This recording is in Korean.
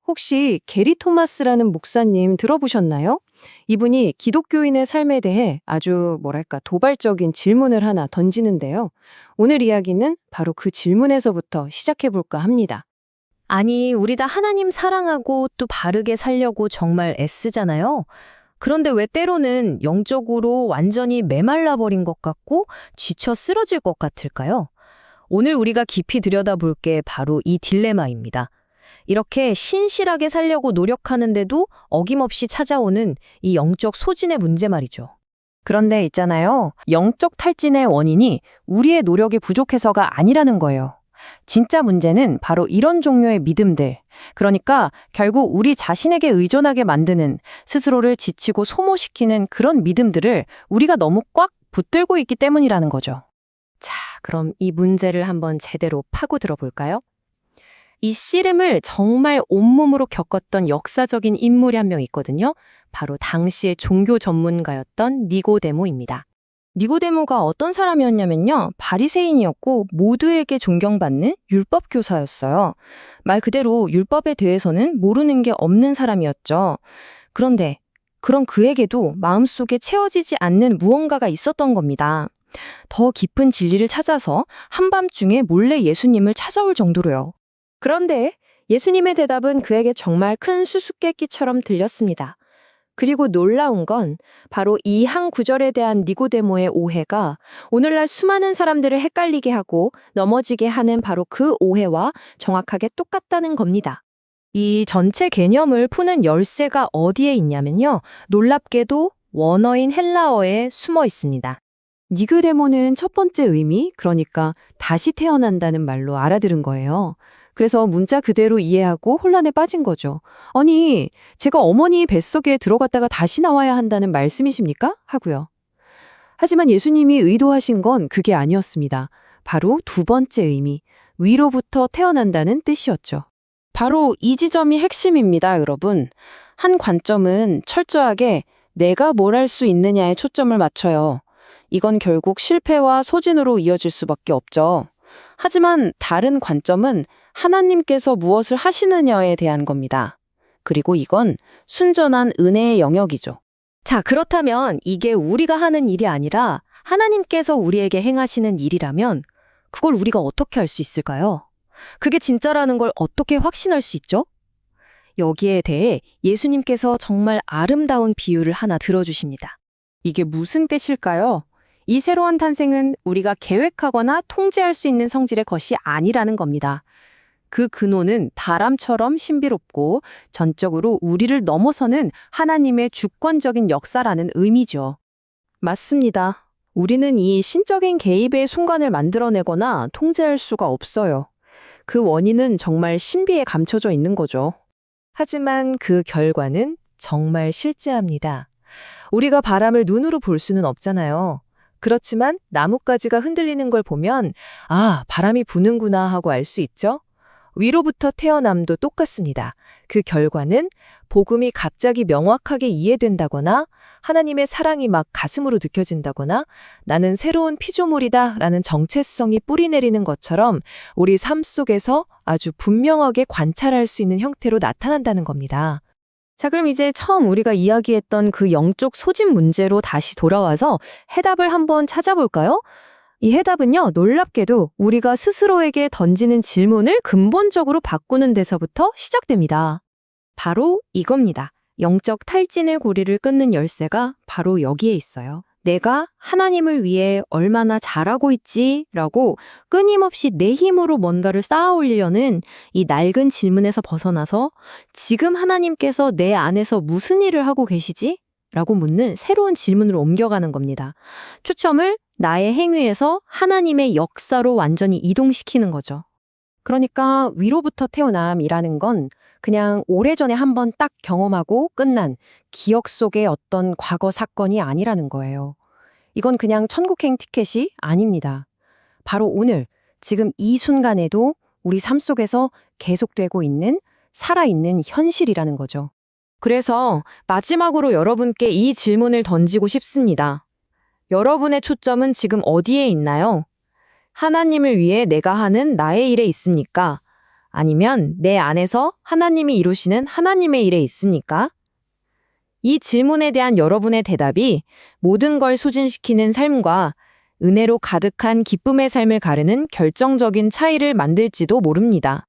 혹시 게리 토마스라는 목사님 들어보셨나요? 이분이 기독교인의 삶에 대해 아주 도발적인 질문을 하나 던지는데요. 오늘 이야기는 바로 그 질문에서부터 시작해볼까 합니다. 아니, 우리 다 하나님 사랑하고 또 바르게 살려고 정말 애쓰잖아요. 그런데 왜 때로는 영적으로 완전히 메말라 버린 것 같고 지쳐 쓰러질 것 같을까요? 오늘 우리가 깊이 들여다볼 게 바로 이 딜레마입니다. 이렇게 신실하게 살려고 노력하는데도 어김없이 찾아오는 이 영적 소진의 문제 말이죠. 그런데 있잖아요. 영적 탈진의 원인이 우리의 노력이 부족해서가 아니라는 거예요. 진짜 문제는 바로 이런 종류의 믿음들, 그러니까 결국 우리 자신에게 의존하게 만드는, 스스로를 지치고 소모시키는 그런 믿음들을 우리가 너무 꽉 붙들고 있기 때문이라는 거죠. 자, 그럼 이 문제를 한번 제대로 파고 들어볼까요? 이 씨름을 정말 온몸으로 겪었던 역사적인 인물이 한 명 있거든요. 바로 당시의 종교 전문가였던 니고데모입니다. 니고데모가 어떤 사람이었냐면요. 바리새인이었고 모두에게 존경받는 율법 교사였어요. 말 그대로 율법에 대해서는 모르는 게 없는 사람이었죠. 그런데 그런 그에게도 마음속에 채워지지 않는 무언가가 있었던 겁니다. 더 깊은 진리를 찾아서 한밤중에 몰래 예수님을 찾아올 정도로요. 그런데 예수님의 대답은 그에게 정말 큰 수수께끼처럼 들렸습니다. 그리고 놀라운 건 바로 이 한 구절에 대한 니고데모의 오해가 오늘날 수많은 사람들을 헷갈리게 하고 넘어지게 하는 바로 그 오해와 정확하게 똑같다는 겁니다. 이 전체 개념을 푸는 열쇠가 어디에 있냐면요. 놀랍게도 원어인 헬라어에 숨어 있습니다. 니고데모는 첫 번째 의미, 그러니까 다시 태어난다는 말로 알아들은 거예요. 그래서 문자 그대로 이해하고 혼란에 빠진 거죠. 아니, 제가 어머니 뱃속에 들어갔다가 다시 나와야 한다는 말씀이십니까? 하고요. 하지만 예수님이 의도하신 건 그게 아니었습니다. 바로 두 번째 의미, 위로부터 태어난다는 뜻이었죠. 바로 이 지점이 핵심입니다, 여러분. 한 관점은 철저하게 내가 뭘 할 수 있느냐에 초점을 맞춰요. 이건 결국 실패와 소진으로 이어질 수밖에 없죠. 하지만 다른 관점은 하나님께서 무엇을 하시느냐에 대한 겁니다. 그리고 이건 순전한 은혜의 영역이죠. 자, 그렇다면 이게 우리가 하는 일이 아니라 하나님께서 우리에게 행하시는 일이라면 그걸 우리가 어떻게 할 수 있을까요? 그게 진짜라는 걸 어떻게 확신할 수 있죠? 여기에 대해 예수님께서 정말 아름다운 비유를 하나 들어주십니다. 이게 무슨 뜻일까요? 이 새로운 탄생은 우리가 계획하거나 통제할 수 있는 성질의 것이 아니라는 겁니다. 그 근원은 다람처럼 신비롭고 전적으로 우리를 넘어서는 하나님의 주권적인 역사라는 의미죠. 맞습니다. 우리는 이 신적인 개입의 순간을 만들어내거나 통제할 수가 없어요. 그 원인은 정말 신비에 감춰져 있는 거죠. 하지만 그 결과는 정말 실제합니다. 우리가 바람을 눈으로 볼 수는 없잖아요. 그렇지만 나뭇가지가 흔들리는 걸 보면 아, 바람이 부는구나 하고 알 수 있죠? 위로부터 태어남도 똑같습니다. 그 결과는 복음이 갑자기 명확하게 이해된다거나 하나님의 사랑이 막 가슴으로 느껴진다거나 나는 새로운 피조물이다 라는 정체성이 뿌리내리는 것처럼 우리 삶 속에서 아주 분명하게 관찰할 수 있는 형태로 나타난다는 겁니다. 자, 그럼 이제 처음 우리가 이야기했던 그 영적 소진 문제로 다시 돌아와서 해답을 한번 찾아볼까요? 이 해답은요, 놀랍게도 우리가 스스로에게 던지는 질문을 근본적으로 바꾸는 데서부터 시작됩니다. 바로 이겁니다. 영적 탈진의 고리를 끊는 열쇠가 바로 여기에 있어요. 내가 하나님을 위해 얼마나 잘하고 있지? 라고 끊임없이 내 힘으로 뭔가를 쌓아 올리려는 이 낡은 질문에서 벗어나서 지금 하나님께서 내 안에서 무슨 일을 하고 계시지? 라고 묻는 새로운 질문으로 옮겨가는 겁니다. 초점을 나의 행위에서 하나님의 역사로 완전히 이동시키는 거죠. 그러니까 위로부터 태어남이라는 건 그냥 오래전에 한번 딱 경험하고 끝난 기억 속의 어떤 과거 사건이 아니라는 거예요. 이건 그냥 천국행 티켓이 아닙니다. 바로 오늘, 지금 이 순간에도 우리 삶 속에서 계속되고 있는 살아있는 현실이라는 거죠. 그래서 마지막으로 여러분께 이 질문을 던지고 싶습니다. 여러분의 초점은 지금 어디에 있나요? 하나님을 위해 내가 하는 나의 일에 있습니까? 아니면 내 안에서 하나님이 이루시는 하나님의 일에 있습니까? 이 질문에 대한 여러분의 대답이 모든 걸 소진시키는 삶과 은혜로 가득한 기쁨의 삶을 가르는 결정적인 차이를 만들지도 모릅니다.